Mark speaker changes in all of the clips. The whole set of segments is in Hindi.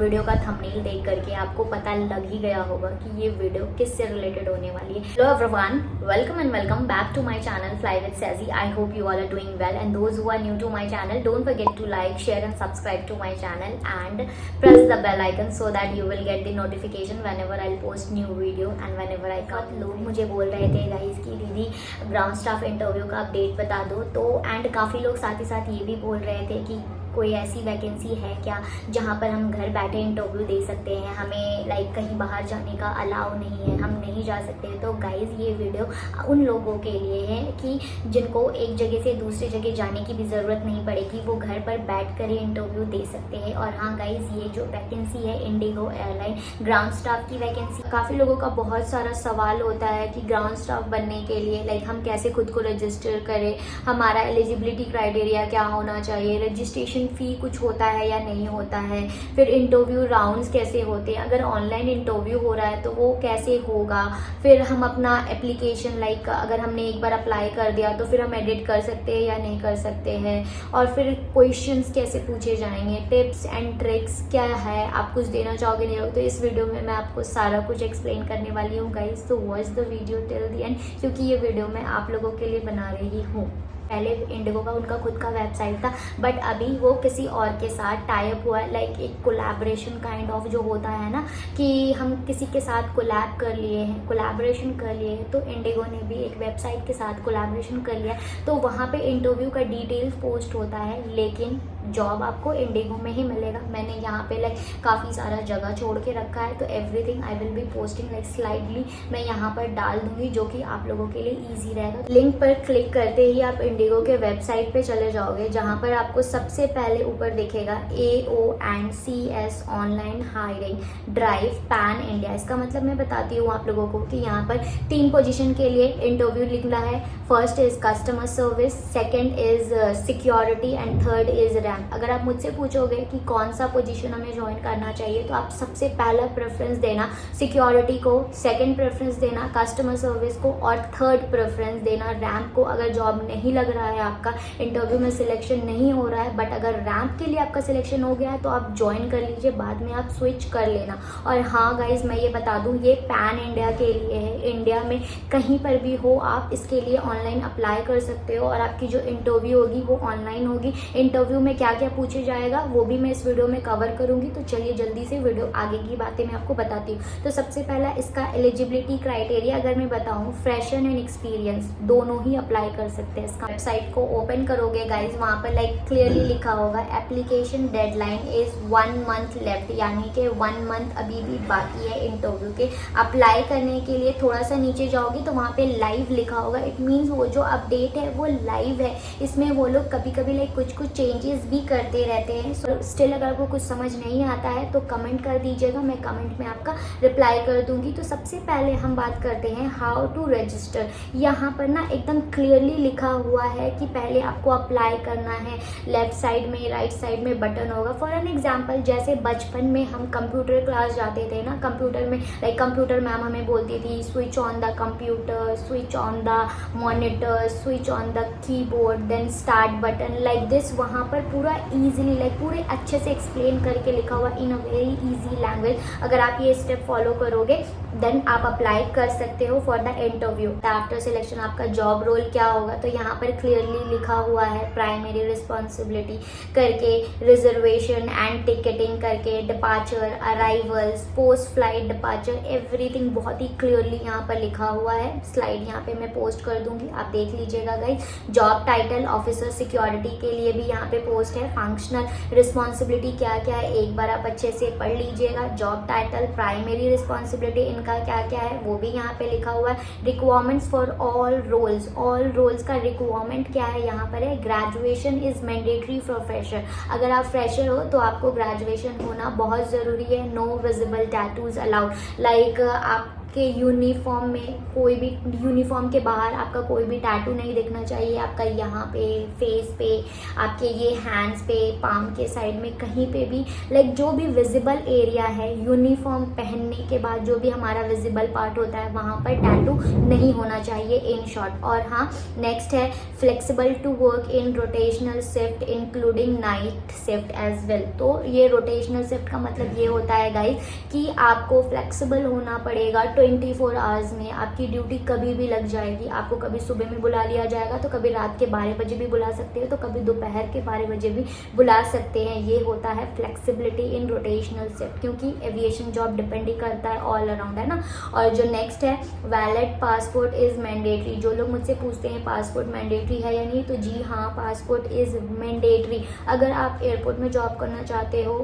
Speaker 1: वीडियो का थंबनेल देख करके आपको पता लग ही गया होगा कि ये वीडियो किससे रिलेटेड होने वाली है। Hello everyone, welcome and welcome back to my channel Fly with Saiji. I hope you all are doing well and those who are new to my channel don't forget to like, share and subscribe to my channel and press the bell icon so that you will get the notification whenever I post new video and whenever I come. लोग मुझे बोल रहे थे गाइस की दीदी ग्राउंड स्टाफ इंटरव्यू का अपडेट बता दो, तो एंड काफ़ी लोग साथ ही साथ ये भी बोल रहे थे कि कोई ऐसी वैकेंसी है क्या जहाँ पर हम घर बैठे इंटरव्यू दे सकते हैं, हमें लाइक कहीं बाहर जाने का अलाउ नहीं है, हम नहीं जा सकते हैं। तो गाइज ये वीडियो उन लोगों के लिए है कि जिनको एक जगह से दूसरी जगह जाने की भी ज़रूरत नहीं पड़ेगी, वो घर पर बैठ कर ही इंटरव्यू दे सकते हैं। और हाँ गाइज, ये जो वैकेंसी है इंडिगो एयरलाइन ग्राउंड स्टाफ की वैकेंसी, काफ़ी लोगों का बहुत सारा सवाल होता है कि ग्राउंड स्टाफ बनने के लिए लाइक हम कैसे खुद को रजिस्टर करें, हमारा एलिजिबिलिटी क्राइटेरिया क्या होना चाहिए, रजिस्ट्रेशन फी कुछ होता है या नहीं होता है, फिर इंटरव्यू राउंड्स कैसे होते हैं, अगर ऑनलाइन इंटरव्यू हो रहा है तो वो कैसे होगा, फिर हम अपना एप्लीकेशन लाइक अगर हमने एक बार अप्लाई कर दिया तो फिर हम एडिट कर सकते हैं या नहीं कर सकते हैं, और फिर क्वेश्चंस कैसे पूछे जाएंगे, टिप्स एंड ट्रिक्स क्या है, आप कुछ देना चाहोगे नहीं हो। तो इस वीडियो में मैं आपको सारा कुछ एक्सप्लेन करने वाली हूँ गाइज, तो watch the video till the end, क्योंकि ये वीडियो मैं आप लोगों के लिए बना रही हूँ। पहले इंडिगो का उनका खुद का वेबसाइट था, बट अभी वो किसी और के साथ टाई अप हुआ है, लाइक एक कोलैबोरेशन काइंड ऑफ जो होता है ना कि हम किसी के साथ कोलैब कर लिए हैं, कोलैबोरेशन कर लिए हैं, तो इंडिगो ने भी एक वेबसाइट के साथ कोलैबोरेशन कर लिया, तो वहाँ पे इंटरव्यू का डिटेल्स पोस्ट होता है, लेकिन जॉब आपको इंडिगो में ही मिलेगा। मैंने यहाँ पे लाइक काफ़ी सारा जगह छोड़ के रखा है, तो everything I will be posting like slightly मैं यहाँ पर डाल दूंगी, जो कि आप लोगों के लिए ईजी रहेगा। लिंक पर क्लिक करते ही आप इंडिगो के वेबसाइट पे चले जाओगे, जहाँ पर आपको सबसे पहले ऊपर दिखेगा AONCS online hiring drive pan India. इसका मतलब मैं बताती हूँ आप लोगों को कि यहाँ पर 3 पोजीशन के लिए इंटरव्यू लिखना है। First is customer service, second is security and third is rank. अगर आप मुझसे पूछोगे कि कौन सा पोजीशन हमें ज्वाइन करना चाहिए, तो आप सबसे पहला प्रेफरेंस देना सिक्योरिटी को, सेकंड प्रेफरेंस देना कस्टमर सर्विस को, और थर्ड प्रेफरेंस देना रैंप को। अगर जॉब नहीं लग रहा है, आपका इंटरव्यू में सिलेक्शन नहीं हो रहा है, बट अगर रैंप के लिए आपका सिलेक्शन हो गया है, तो आप ज्वाइन कर लीजिए, बाद में आप स्विच कर लेना। और हाँ गाइज, मैं ये बता दूँ, ये पैन इंडिया के लिए है, इंडिया में कहीं पर भी हो आप इसके लिए ऑनलाइन अप्लाई कर सकते हो, और आपकी जो इंटरव्यू होगी वो ऑनलाइन होगी। इंटरव्यू में क्या क्या पूछे जाएगा वो भी मैं इस वीडियो में कवर करूंगी, तो चलिए जल्दी से वीडियो आगे की बातें मैं आपको बताती हूँ। तो सबसे पहला इसका एलिजिबिलिटी क्राइटेरिया अगर मैं बताऊँ, फ्रेशर एंड एक्सपीरियंस दोनों ही अप्लाई कर सकते हैं। इसका वेबसाइट को ओपन करोगे गाइज, वहाँ पर लाइक क्लियरली लिखा होगा application deadline is 1 month left, यानी कि 1 मंथ अभी भी बाकी है इंटरव्यू के। अप्लाई करने के लिए थोड़ा सा नीचे जाओगी तो वहाँ पे लाइव लिखा होगा, इट मीन्स वो जो अपडेट है वो लाइव है। इसमें वो लोग कभी कभी लाइक कुछ चेंजेस भी करते रहते हैं। सो स्टिल अगर आपको कुछ समझ नहीं आता है तो कमेंट कर दीजिएगा, मैं कमेंट में आपका रिप्लाई कर दूंगी। तो सबसे पहले हम बात करते हैं हाउ टू रजिस्टर। यहाँ पर ना एकदम क्लियरली लिखा हुआ है कि पहले आपको अप्लाई करना है। लेफ्ट साइड में, राइट साइड में बटन होगा। फॉर एन एग्जाम्पल, जैसे बचपन में हम कंप्यूटर क्लास जाते थे ना, कंप्यूटर में लाइक कंप्यूटर मैम हमें बोलती थी switch on the computer, switch on the monitor, switch on the keyboard, then start button, like this. वहाँ पर पूरा ईजिली लाइक पूरे अच्छे से एक्सप्लेन करके लिखा हुआ इन अ वेरी इजी लैंग्वेज। अगर आप ये स्टेप फॉलो करोगे देन आप अप्लाई कर सकते हो for the interview. After selection आपका जॉब रोल क्या होगा, तो यहाँ पर क्लियरली लिखा हुआ है प्राइमरी रिस्पॉन्सिबिलिटी करके, रिजर्वेशन एंड टिकटिंग करके, departure, arrivals, post flight departure, everything बहुत ही क्लियरली यहाँ पर लिखा हुआ है। स्लाइड यहाँ पे मैं पोस्ट कर दूंगी, आप देख लीजिएगा guys. Job title officer security के लिए भी यहाँ पे पोस्ट है। फंक्शनल रिस्पॉन्सिबिलिटी क्या क्या है एक बार आप अच्छे से पढ़ लीजिएगा। जॉब टाइटल, प्राइमरी रिस्पॉन्सिबिलिटी इनका क्या क्या है वो भी यहाँ पे लिखा हुआ है। Requirements for all roles, all roles का रिक्वायरमेंट क्या है यहाँ पर है, graduation is mandatory for fresher. अगर आप फ्रेशर हो तो आपको ग्रेजुएशन होना बहुत ज़रूरी है। No visible tattoos allowed, like आप आपके यूनिफॉर्म में कोई भी, यूनिफॉर्म के बाहर आपका कोई भी टैटू नहीं दिखना चाहिए। आपका यहाँ पे, फेस पे, आपके ये हैंड्स पे, पाम के साइड में, कहीं पे भी लाइक जो भी विजिबल एरिया है यूनिफॉर्म पहनने के बाद जो भी हमारा विजिबल पार्ट होता है वहाँ पर टैटू नहीं होना चाहिए इन शॉर्ट। और हाँ, नेक्स्ट है flexible to work in rotational shift including night shift as well. तो ये रोटेशनल शिफ्ट का मतलब ये होता है गाइस कि आपको फ्लेक्सिबल होना पड़ेगा 24 आवर्स में। आपकी ड्यूटी कभी भी लग जाएगी, आपको कभी सुबह में बुला लिया जाएगा तो कभी रात के 12 बजे भी बुला सकते हो, तो कभी दोपहर के 12 बजे भी बुला सकते हैं। ये होता है फ्लेक्सिबिलिटी इन रोटेशनल शिफ्ट, क्योंकि एविएशन जॉब डिपेंड ही करता है ऑल अराउंड, है ना। और जो नेक्स्ट है वैलिड पासपोर्ट इज मैंडेटरी। जो लोग मुझसे पूछते हैं पासपोर्ट मैंडेटरी है या नहीं, तो जी हाँ, पासपोर्ट इज मैंडेटरी। अगर आप एयरपोर्ट में जॉब करना चाहते हो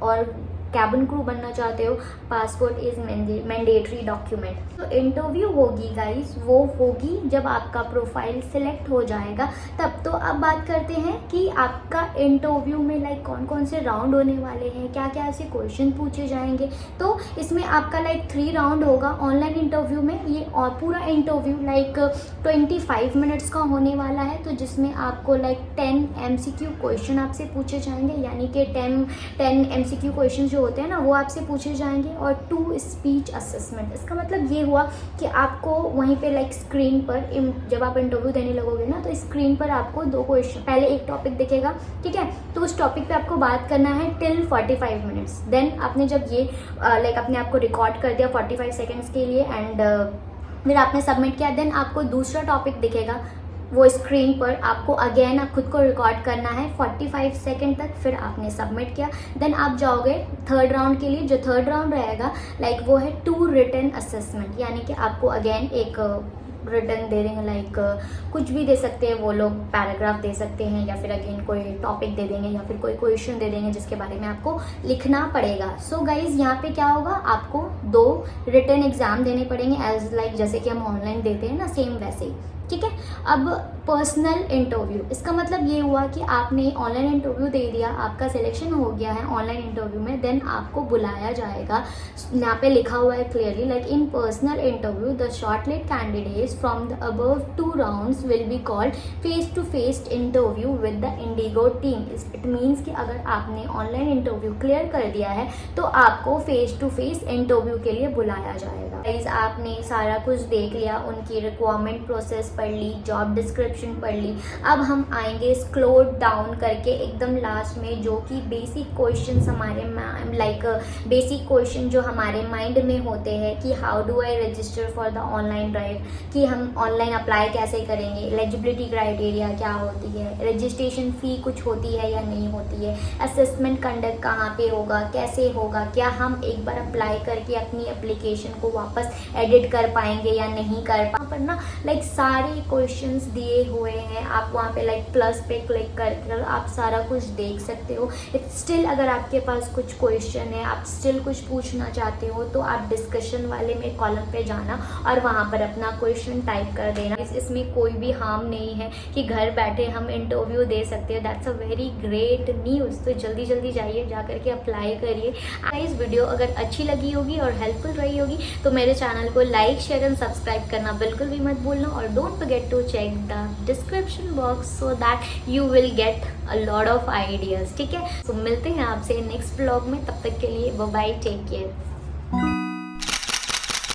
Speaker 1: और कैबिन क्रू बनना चाहते हो, पासपोर्ट इज मैंडेटरी डॉक्यूमेंट। तो इंटरव्यू होगी गाइस, वो होगी जब आपका प्रोफाइल सिलेक्ट हो जाएगा तब। तो अब बात करते हैं कि आपका इंटरव्यू में लाइक कौन कौन से राउंड होने वाले हैं, क्या क्या ऐसे क्वेश्चन पूछे जाएंगे। तो इसमें आपका लाइक 3 राउंड होगा ऑनलाइन इंटरव्यू में। ये और पूरा इंटरव्यू लाइक 25 मिनट्स का होने वाला है, तो जिसमें आपको लाइक 10 MCQ क्वेश्चन आपसे पूछे जाएंगे, यानी कि 10 MCQ क्वेश्चन जो होते हैं ना वो आपसे पूछे जाएंगे, और 2 स्पीच असेसमेंट। इसका मतलब ये हुआ कि आपको वहीं पे लाइक स्क्रीन पर जब आप इंटरव्यू देने लगोगे ना, तो स्क्रीन पर आपको 2 क्वेश्चन, पहले एक टॉपिक दिखेगा, ठीक है, तो उस टॉपिक पे आपको बात करना है टिल 45 मिनट्स। देन आपने जब ये लाइक अपने आप को रिकॉर्ड कर दिया 45 सेकेंड्स के लिए एंड फिर आपने सबमिट किया, देन आपको दूसरा टॉपिक दिखेगा वो स्क्रीन पर, आपको अगेन आप खुद को रिकॉर्ड करना है 45 सेकेंड तक, फिर आपने सबमिट किया। देन आप जाओगे 3rd राउंड के लिए। जो 3rd राउंड रहेगा लाइक वो है 2 रिटन असेसमेंट, यानी कि आपको अगेन एक रिटर्न दे देंगे, लाइक कुछ भी दे सकते हैं वो लोग, पैराग्राफ दे सकते हैं या फिर अगेन कोई टॉपिक दे देंगे या फिर कोई क्वेश्चन दे देंगे जिसके बारे में आपको लिखना पड़ेगा। सो गाइज यहाँ पे क्या होगा, आपको 2 रिटर्न एग्जाम देने पड़ेंगे एज लाइक जैसे कि हम ऑनलाइन देते हैं ना, सेम वैसे ही, ठीक है। अब पर्सनल इंटरव्यू, इसका मतलब ये हुआ कि आपने ऑनलाइन इंटरव्यू दे दिया, आपका सिलेक्शन हो गया है ऑनलाइन इंटरव्यू में, देन आपको बुलाया जाएगा। यहाँ पे लिखा हुआ है clearly like in personal interview the shortlist candidates from the above 2 rounds will be called face to face interview with the IndiGo team. It means कि अगर आपने ऑनलाइन इंटरव्यू क्लियर कर दिया है तो आपको फेस टू फेस इंटरव्यू के लिए बुलाया जाएगा। गाइस आपने सारा कुछ देख लिया, उनकी रिक्वायरमेंट प्रोसेस पढ़ ली, जॉब डिस्क्रिप्शन पढ़ ली। अब हम आएंगे स्क्रोल डाउन करके एकदम लास्ट में, जो कि बेसिक क्वेश्चंस हमारे लाइक बेसिक क्वेश्चन जो हमारे माइंड में होते हैं कि how do I register for the online drive, कि हम ऑनलाइन अप्लाई कैसे करेंगे, एलिजिबिलिटी क्राइटेरिया क्या होती है, रजिस्ट्रेशन फ़ी कुछ होती है या नहीं होती है, असेसमेंट कंडक्ट कहाँ पे होगा, कैसे होगा, क्या हम एक बार अप्लाई करके अपनी एप्लीकेशन को वापस एडिट कर पाएंगे या नहीं कर पाएंगे। पर ना लाइक सारे क्वेश्चंस दिए हुए हैं, आप वहाँ पे लाइक प्लस पे क्लिक कर आप सारा कुछ देख सकते हो। स्टिल अगर आपके पास कुछ क्वेश्चन है, आप स्टिल कुछ पूछना चाहते हो, तो आप डिस्कशन वाले में कॉलम पे जाना और वहाँ पर अपना क्वेश्चन टाइप कर देना। इसमें कोई भी हार्म नहीं है कि घर बैठे हम इंटरव्यू दे सकते हैं। That's a very great news. तो जल्दी जल्दी जाइए, जा करके अप्लाई करिए। इस वीडियो अगर अच्छी लगी होगी और हेल्पफुल रही होगी तो मेरे चैनल को लाइक, शेयर एंड सब्सक्राइब करना बिल्कुल भी मत भूलना, और don't forget to check the description box so that you will get a lot of ideas, ठीक है। तो मिलते हैं आपसे नेक्स्ट ब्लॉग में, तब तक के लिए बाय बाय, टेक केयर।